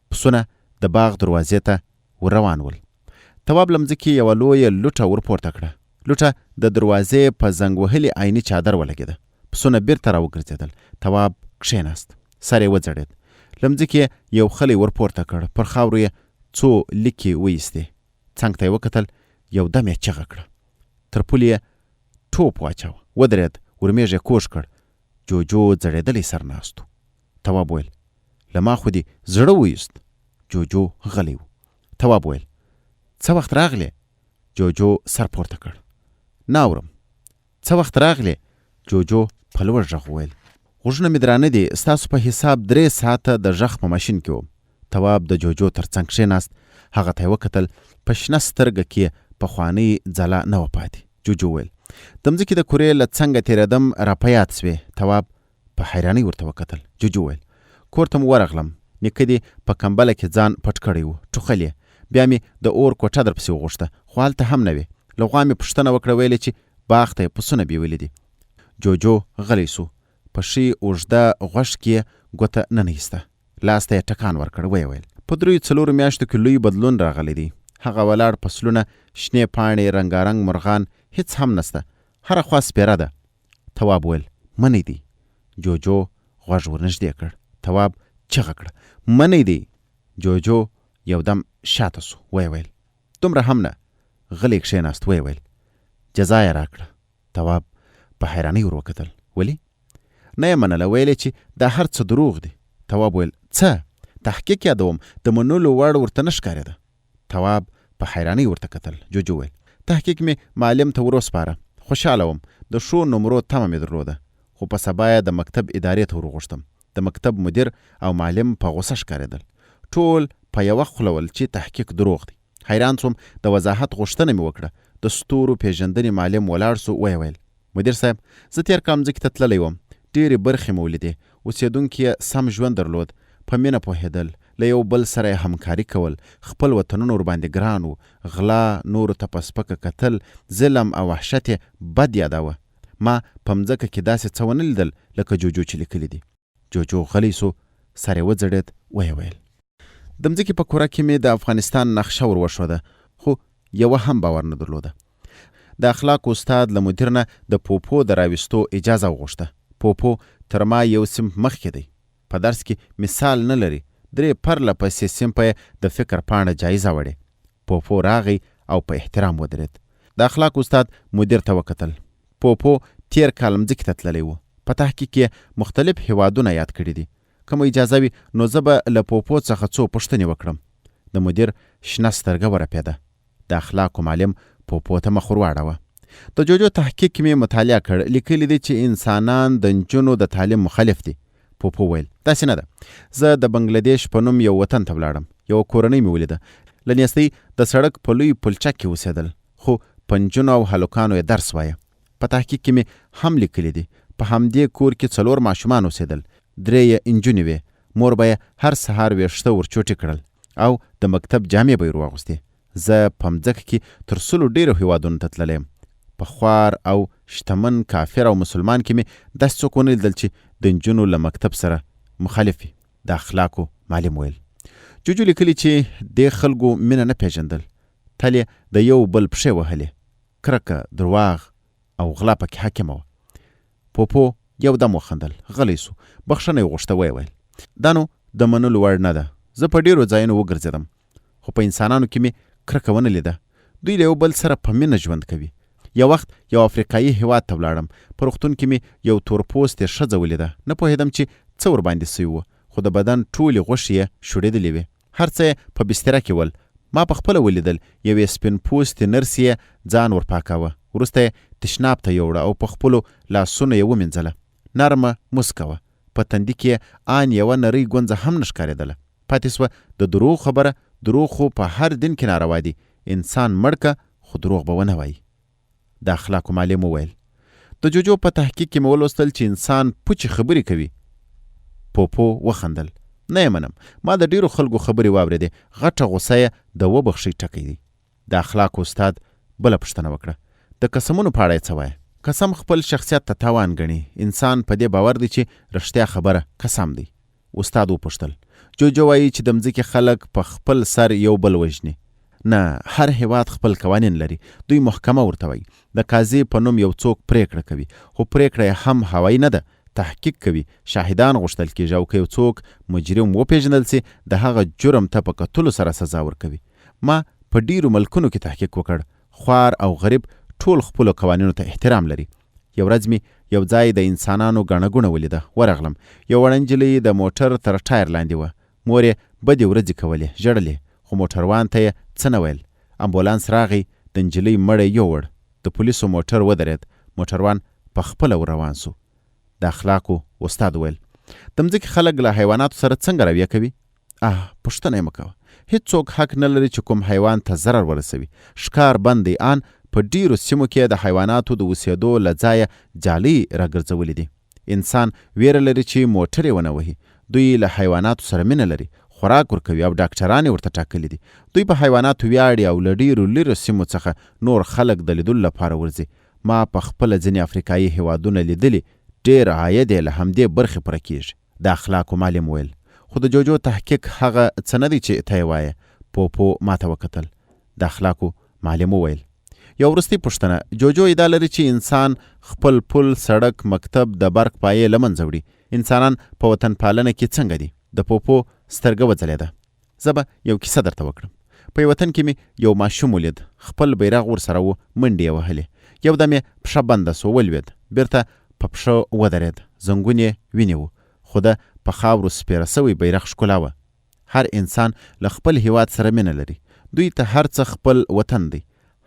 پسونه د باغ دروازې ته ور روان ول. تواب له مځکې یوه لویه لوټه ورپورته کړه. لوټه د دروازې په زنګ وهلي عیني چادر ولګېده. پسونه بیرته راوګرځېدل. تواب کښېناست. سر یې وځړېد. له مځکې یو خلی ورپورته کړ. پر خاورو یې څو لیکې وایستې. څنګ ته یې وکتل. یو دم یې چغه کړه. تر پولې یې ټوپ واچاوه. ودرېد. ورمېږ یې کوږ کړ. جوجو ځړېدلی سر ناست و. تواب ویل، له ما خو دې زړه وایست. جوجو غلی و. تواب ویل، څه وخت راغلې؟ جوجو سر پورته کړ. نه اورم. څه وخت راغلې؟ جوجو په لوړ غږ وویل، غوږونه مې درانه دي، ستاسو په حساب 3 ساعته د غږ په ماشین کې وم. تواب د جوجو تر څنګ کښېناست. هغه ته یې وکتل. په شنه سترګه کې پخوانۍ ځلا نه وه پاتې. جوجو ویل، د مځکې د کورې له څنګه تېرېدم را په یاد سوې. تواب په حیرانۍ ورته وکتل. جوجو ویل، کور ته مو ورغلم. نیکه دې په کمبله کې ځان پټ کړی و، ټوخل یې. بیا مې د اور کوټه در پسې وغوښته، خو هلته هم نه وې. له غوا مې پوښتنه وکړه، ویلې چې باغ ته یې پسونه بیولي دي. جوجو غلی سو. په ښي اوږده غوږ کې یې ګوته ننیسته. لاس ته یې ټکان ورکړ. ویې ویل، په 3-4 میاشتو کې لوی بدلون راغلی دی. هغه ولاړ فصلونه، شنې پاڼې، رنګارنګ مرغان، هیڅ هم نسته. هره خوا سپېره ده. تواب ویل، منی دی. جوجو غوږ ورنږدې کړ. تواب چغه کړه، منی دی. جوجو یودم شاته سو. ویې ویل، دومره هم نه. غلی کښېناست. ویې ویل، جزا یې راکړه. تواب په حیرانۍ ور وکتل. ولې؟ نه یې منله. ویلې چې دا هر څه دروغ دي. تواب ویل، څه؟ تحقیق یادوم، د منلو وړ ورته نه ښکارېده. تواب په حیرانۍ ورته کتل. جوجو ویل، تحقیق مې معلم ته ور وسپاره. خوشحاله وم. د ښو نمرو تمه مې درلوده، خو په سبا یې د مکتب ادارې ته ور وغوښتم. د مکتب مدیر او معلم په غوسه ښکارېدل. ټول په یوه خوله ول چې تحقیق دروغ دی. حیران سوم. د وضاحت غوښتنه مې وکړه. د ستورو پیژندنې معلم ولاړ سو. ویې ویل، مدیر صاحب، زه تېر کال مځکې ته تللی وم. ډېرې برخې مې ولیدې. اوسېدونکي یې سم ژوند درلود. په مینه پوهېدل، له یو بل سره یې همکاري کول، خپل وطنونه ورباندې ګران و. غلا، نورو ته په سپکه کتل، ظلم او وحشت یې بد یاداوه. ما په مځکه کې داسې څه ونه لیدل لکه جوجو چې لیکلي دي. جوجو غلی سو. سر یې وځړېد. ویې ویل، د مځکې په کوره کې مې د افغانستان نقشه ور وښوده، خو یوه هم باور نه درلوده. د اخلاقو استاد له مدیر نه د پوپو د راویستو اجازه وغوښته. پوپو تر ما یو سیم مخکې دی. په درس کې مثال نه لري. 3 پرله پسې سیمپه د فکر پاڼه جایزه وړې. پوپو راغی او په احترام ودرېد. د اخلاق استاد مدیر ته وکتل. پوپو تیر کال مځکې ته تللی و. په تحقیق کې مختلف هیوادونه یاد کړي دي. که مو اجازه وي نو زه به له پوپو څخه څو پوښتنې وکړم. د مدیر شنه سترګه ورپېده. د اخلاقو معلم پوپو ته مخ ور واړوه. د جوجو تحقیق مې مطالعه کړ. لیکلي دي چې انسانان د نجونو د تعلیم مخالف دي. پوپو ویل، داسې نه ده. زه د بنګلادیش په نوم یو وطن ته ولاړم. یو کورنۍ مې ولیده. له نیستۍ د سړک په لوی پلچک کې اوسېدل، خو په نجونو او هلکانو یې درس وایه. په تحقیق کې مې هم لیکلي دي. په همدې کور کې 4 ماشومان اوسېدل. 3 یې انجونې وې. مور به یې هر سهار ویښته ورچوټې کړل او د مکتب جامې به یې واغوستې. زه په مځکه کې تر 100 ډېرو هیوادونو ته تللی یم. په خوار او شتمن، کافر او مسلمان کې مې داسې څوک ونه لیدل چې د نجونو له مکتب سره مخالف وي. د اخلاقو معلم ویل، جوجو لیکلي چې دې خلکو مینه نه پیژندل. تل یې د یو بل پښې وهلې. کرکه درواغ او غلا پکې حاکمه وه. پوپو یو دم وخندل، غلی سو، بخښنه یې غوښته، ویې ویل دا نو د منلو وړ نه ده. زه په ډېرو ځایونو وګرځېدم خو په انسانانو کې مې کرکه ونه لیده. دوی له یو بل سره په مینه ژوند کوي. یو وخت یو افریقایي هیواد ته ولاړم. په روغتون کې مې یو تورپوستې ښځه ولیده. نه پوهېدم چې څه ورباندې سوي وه، خو د بدن ټولې غوښې یې شوړېدلې وې. هر څه یې په بستره کې ول. ما پخپله ولیدل. یوې سپین پوستې نرسې یې ځان ورپاکاوه. وروسته یې تشناب ته یوړه او په خپلو لاسونو یې ومینځله. نرمه موسکه وه. په تندي کې آن یوه نرۍ ګونځه هم نه ښکارېدله. پاتې سوه د دروغ خبره. دروغ خو په هر دین کې ناروا دي. انسان مړ که خو دروغ به ونه وایي. د اخلاقو معلم وویل. د جوجو په تحقیق کې مې ولوستل چې انسان پوچې خبرې کوي. پوپو وخندل. نه یې منم. ما د ډېرو خلکو خبرې واورېدې. غټه غوسه یې د وبخښئ ټکی دی. د اخلاقو استاد بله پوښتنه وکړه. د قسمونو په اړه یې څه وایه؟ قسم خپل شخصیت ته تاوان ګڼي. انسان په دې باور دی چې رښتیا خبره قسم دی. استاد وپوښتل. جوجو وایي چې د مځکې خلک په خپل سر یو بل وژني. نه، هر هیواد خپل قوانین لري. دوی محکمه ورته وایي. د قاضي په نوم یو څوک پریکړه کوي، خو پریکړه یې هم هوایي نه ده، تحقیق کوي. شاهدان غوښتل کېږي او که یو څوک مجرم وپېژندل سي د هغه جرم ته په کتلو سره سزا ورکوي. ما په ډیرو ملکونو کې تحقیق وکړ. خوار او غریب ټول خپلو قوانینو ته احترام لري. یو ورځ مې یو ځای د انسانانو ګڼه ګوڼه ولیده. ورغلم. یو وړه نجلۍ د موټر تر ټایر لاندې وه. مور یې بدې ورځې کولې، ژړلې، خو موټروان ته یې څه نه ویل. امبولانس راغی. د نجلۍ مړی یووړ. د پولیسو موټر ودرېد. موټروان په خپله ور روان سو. د اخلاقو استاد ویل. د مځکې خلک له حیواناتو سره څنګه رویه کوي؟ پوښتنه یې مه کوه. هیڅوک حق نه لري چې کوم حیوان ته ضرر ورسوي. ښکار بند دی. آن په ډیرو سیمو کې د حیواناتو د اوسېدو له ځایه جالۍ راګرځولي دي. انسان ویره لري چې موټر یې ونه وهي. دوی له حیواناتو سره مینه لري. خوراک ورکوي او ډاکټران یې ورته ټاکلي دي. دوی په حیواناتو ویاړي او له ډیرو لیرو سیمو څخه نور خلک د لیدلو لپاره ورځي. ما په خپله ځینې افریقایي هیوادونه لیدلي. ډېر عاید یې له همدې برخې پوره کیږي. د اخلاقو معلم ویل. خو د جوجو تحقیق هغه څه نه دی چې ته یې وایه. پوپو ماته وکتل. د اخلاقو معلم وویل. یو وروستۍ پوښتنه. جوجو ادعا لري چې انسان خپل پل، سړک، مکتب د برق پایې له منځه وړي. انسانان په وطن پالنه کې څنګه دي؟ د پوپو سترګه وځلېده. زه به یو کیسه درته وکړم. په یو وطن کې مې یو ماشوم ولید. خپل بیرغ ورسره و. منډې یې وهلې. یو دم یې پښه بنده سو، ولوېد. بیرته په پښه ودرېد. زنګون یې وینې و، خو د په خاورو سپېره سوی بیرغ ښکلا وه. هر انسان له خپل هیواد سره مینه لري. دوی ته هر څه خپل وطن دی.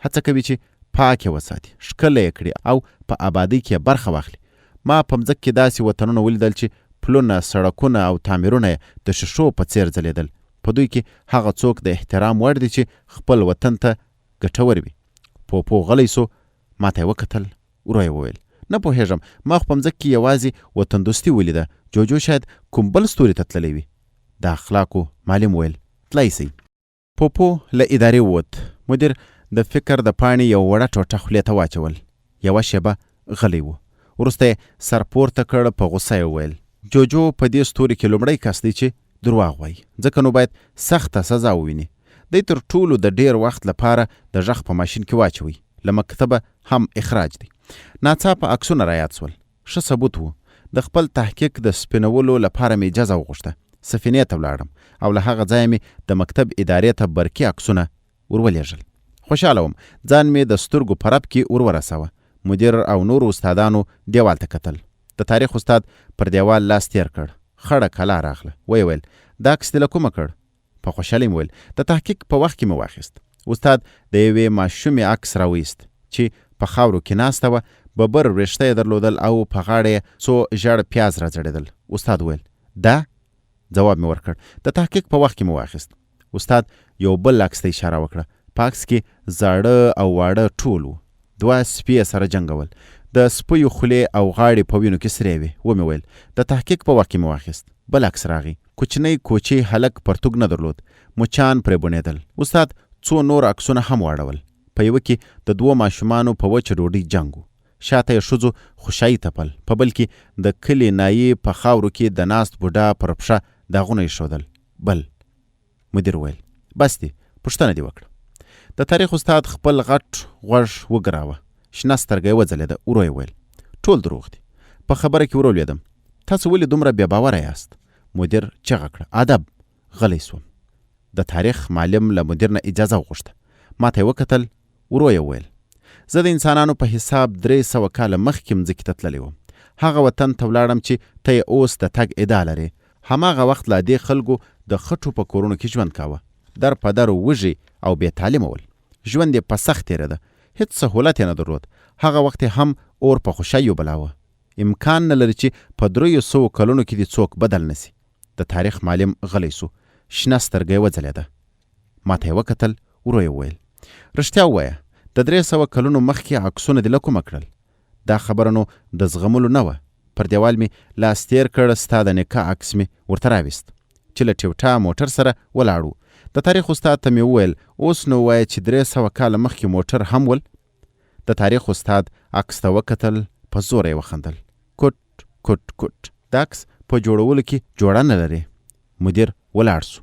هڅه کوي چې پاک یې وساتي، ښکلی یې کړي او په آبادۍ کې برخه واخلي. ما په مځکه کې داسې وطنونه ولیدل چې پلونه، سړکونه او تعمیرونه یې د شیشو په څیر ځلېدل. په دوی کې هغه څوک د احترام وړ دی چې خپل وطن ته ګټور وي. پوپو غلی سو. ما ته یې وکتل. ورو یې وویل. نه پوهېږم. ما خو په مځکه کې یوازې وطن دوستي ولیده. جوجو شاید کوم بل ستوري ته تللی وي. د اخلاقو معلم ویل. تلای سئ. پوپو له ادارې ووت. مدیر د فکر د پاڼې یو وړه ټوټه خولې ته واچول. یوه شېبه غلی و. وروسته یې سر پورته کړ. په غوسه یې وویل. جوجو په دې ستوري کې لومړی کس دی چې درواغ وایي. ځکه نو باید سخته سزا وویني. دی تر ټولو د ډېر وخت لپاره د غږ په ماشین کې واچوئ. له مکتبه هم اخراج دی. ناڅاپه عکسونه رایاد سول. ښه ثبوت و. د خپل تحقیق د سپینولو لپاره مې اجازه وغوښته. سفینې ته ولاړم او له هغه ځایه مې د مکتب ادارې ته برقي عکسونه ورولېږل. خوشحاله وم. ځان مې د سترګو په رپ کې ورورسوه. مدیر او نورو استادانو دیوال ته کتل. د تاریخ استاد پر دیوال لاس تیر کړ. خړه کلا راغله. ویې ویل. دا عکس دې له کومه کړ؟ په خوشحالۍ مې ویل. د تحقیق په وخت کې مې واخیست. استاد د یوې ماشومې عکس راویست چې په خاورو کې ناسته وه. ببر وریښته یې درلودل او په غاړه یې څو ژړ پیاز راځړېدل. استاد ویل. دا؟ ځواب مې ورکړ. د تحقیق په وخت کې مې واخیست. استاد یو بل عکس ته اشاره وکړه. په عکس کې زاړه او واړه ټول و. 2 سپي یې سره جنګول. د سپیو خولې او غاړې په وینو کې سرې وې. ومې ویل. د تحقیق په وخت کې مې واخیست. بل عکس راغی. کوچنی کوچی هلک پرتوګ نه درلود. مچان پرې بونېدل. استاد څو نور عکسونه هم واړول. په یوه کې د 2 ماشومانو په وچه ډوډۍ جنګ و. شاته یې ښځو خوشایي تپل. په بل کې د کلي نایي په خاورو کې د ناست بوډا پر پښه داغونه ایښودل. بل. مدیر ویل. بس دی. پوښتنه دې وکړه. د تاریخ استاد خپل غټ غوږ وګراوه. شنه سترګه یې وځلېده. ورو یې ویل ټول دروغ دي. په خبره کې ورو لوېدم. تاسو ولې دومره بې باوره یاست؟ مدیر چغه کړه. ادب. غلی سوم. د تاریخ معلم له مدیر نه اجازه وغوښته. ما ته یې وکتل. ورو یې ویل زه د انسانانو په حساب 300 کاله مخکې مځکې ته تللی وم. هغه وطن ته ولاړم چې ته یې اوس د تګ ادعا لرې. هماغه وخت لا دې خلکو د خټو په کورونو کې ژوند کاوه. در په در وږي او بې تعلیمه ول. ژوند یې په سخت تېرېده. هېڅ سهولت یې نه درلود. هغه وخت هم اور په خوشیو بلاوه. امکان نه لري چې په 300 کلونو کې دې څوک بدل نسی. د تاریخ معلم غلی سو. شنه سترګه یې وځلېده. ما ته یې وکتل. ورو یې وویل رښتیا ووایه د 300 کلونو مخکې عکسونه دې له کومه کړل؟ دا خبره نو د زغملو نه وه. پر دیوال مې لاس تېر کړ. ستا د نکاح عکس مې ورته راویست چې له ټیوټا موټر سره ولاړو. د تاریخ استاد ته مې وویل اوس نو وایه چې 300 کاله مخکې موټر هم ول. د تاریخ استاد عکس ته وکتل. په زوره یې وخندل. کوټ کوټ کوټ. د عکس په جوړولو کې جوړه نه لري. مدیر ولاړ سو.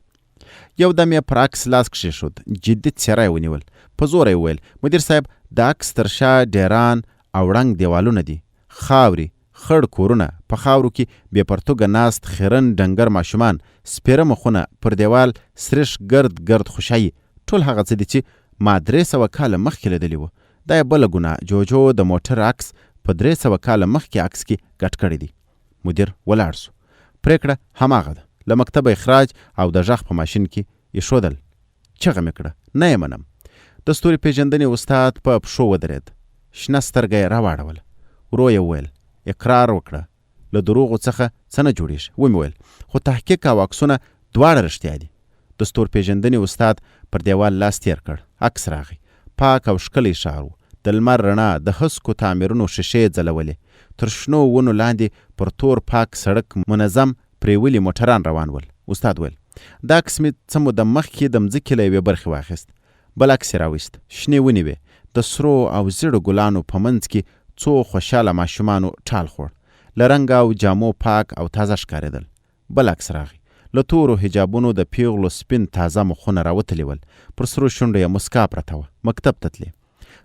یو دم یې پر عکس لاس کښېښود. جدي څېره یې ونیول. په زوره یې وویل مدیر صاحب د عکس تر شا ډیران او ړنګ دیوالونه دي. خاورې خړ کورونه، په خاورو کې بې پرتوګه ناست خیرن ډنګر ماشومان، سپېره مخونه، پر دیوال سرش ګرد ګرد خوشایي. ټول هغه څه دي چې ما 300 کاله مخکې لیدلي وو. دا یې بله ګناه جوجو د موټر عکس په 300 کاله مخکې عکس کې ګډ کړی دی. مدیر ولاړ سو. پرېکړه هماغه ده. له مکتبه اخراج او د غږ په ماشین کې ایښودل. چغه مې کړه نه یې منم. د ستوري پیژندنې استاد په پښو ودرېد. شنه سترګه یې راواړوله. ورو یې وویل اقرار وکړه له دروغو څخه څه نه جوړېږي. ومې ویل خو تحقیق او عکسونه دواړه رښتیا دي. د ستور پیژندنې استاد پر دیوال لاس تېر کړ. عکس راغی. پاک او ښکلی ښار و. د لمر رڼا د هسکو تعمیرونو ښیښې ځلولې. تر شنو ونو لاندې پر تور پاک سړک منظم پرېولي موټران روان ول. استاد ویل دا عکس مې څه موده مخکې د مځکې له یوې برخې واخیست. بل عکس یې راویست. شنې ونې وې. د سرو او زیړو ګلانو په منځ کې څو خوشحاله ماشومانو ټال خوړ. له رنګ او جامو پاک او تازه ښکارېدل. بل عکس راغی. له تورو حجابونو د پیغلو سپین تازه مخونه راوتلي ول. پر سرو شونډو یې مسکا پرته وه. مکتب ته تلې.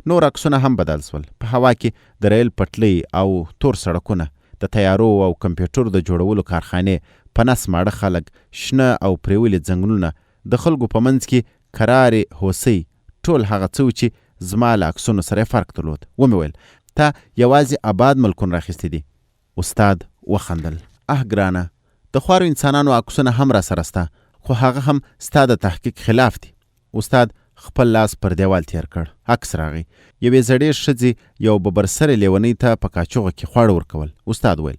نور عکسونه هم بدل سول. په هوا کې د ریل پټلۍ او تور سړکونه، د تیارو او کمپیوټر د جوړولو کارخانې، په نس ماړه خلک، شنه او پرېولي ځنګلونه، د خلکو په منځ کې کرارې هوسۍ، ټول هغه څه چې زما له عکسونو سره فرق درلود. ومې ویل تا یوازې آباد ملکونه راخیستي دي. استاد وخندل. ګرانه د خوارو انسانانو عکسونه هم را سره سته، خو هغه هم ستا د تحقیق خلاف دي. استاد خپل لاس پر دیوال تیر کړ. عکس راغی. یوې زړې ښځې یو ببرسرې لیونۍ ته په کاچوغه کې خواړه ورکول. استاد ویل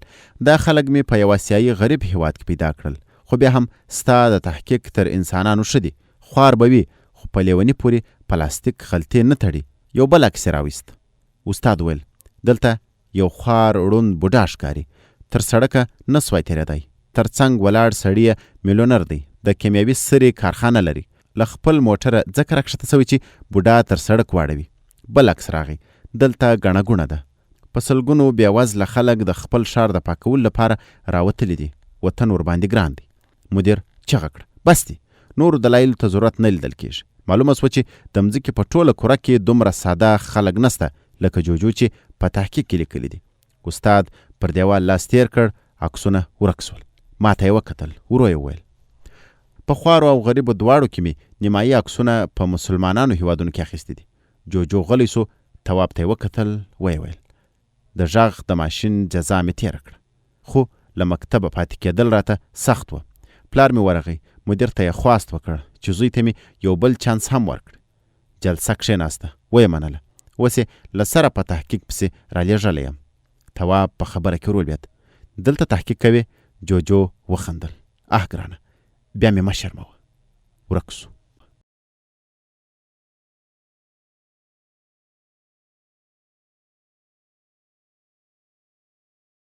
دا خلک مې په یو اسیایي غریب هیواد کې پیدا کړل، خو بیا هم ستا د تحقیق تر انسانانو ښه دي. خوار به وي خو په لیوني پورې پلاستیک خلطې نه تړي. یو بل عکس یې راویست. استاد ویل دلته یو خوار ړوند بوډا ښکاري. تر سړکه نه سوای تېرېدی. تر څنګ ولاړ سړی میلیونر دی. د کیمیاوي سرې کارخانه لري. له خپل موټره ځکه راکښته سوی چې بوډا تر سړک واړوي. بل عکس راغی. دلته ګڼه ګوڼه ده. په سلګونو بېوزله خلک د خپل ښار د پاکولو لپاره راوتلي دي. وطن ورباندې ګران دی. مدیر چغه کړه بس دی. نورو دلایلو ته ضرورت نه لیدل کېږي. معلومه سوه چې د مځکې په ټوله کره کې دومره ساده خلک نسته لکه جوجو چې په تحقیق کې لیکلي دي. استاد پر دیوال لاس تېر کړ. عکسونه ورک سول. ما ته یې وکتل. ورو یې وویل په خوارو او غریبو دواړو کې مې نیمایي عکسونه په مسلمانانو هیوادونو کې اخیستي دي. جوجو غلی سو. تواب ته یې وکتل. ویې ویل د غږ د ماشین جزا مې تېره کړه، خو له مکتبه پاتې کېدل راته سخت وه. پلار مې ورغی. مدیر ته یې خواست وکړ چې زوی ته مې یو بل چانس هم ورکړي. جلسه کښېناسته. ویې منله. اوس یې له سره په تحقیق پسې رالېږلی یم. تواب په خبره کې ورولوېد. دلته تحقیق کوې؟ جوجو وخندل. ګرانه بیا مې مه شرموه. ورک سو.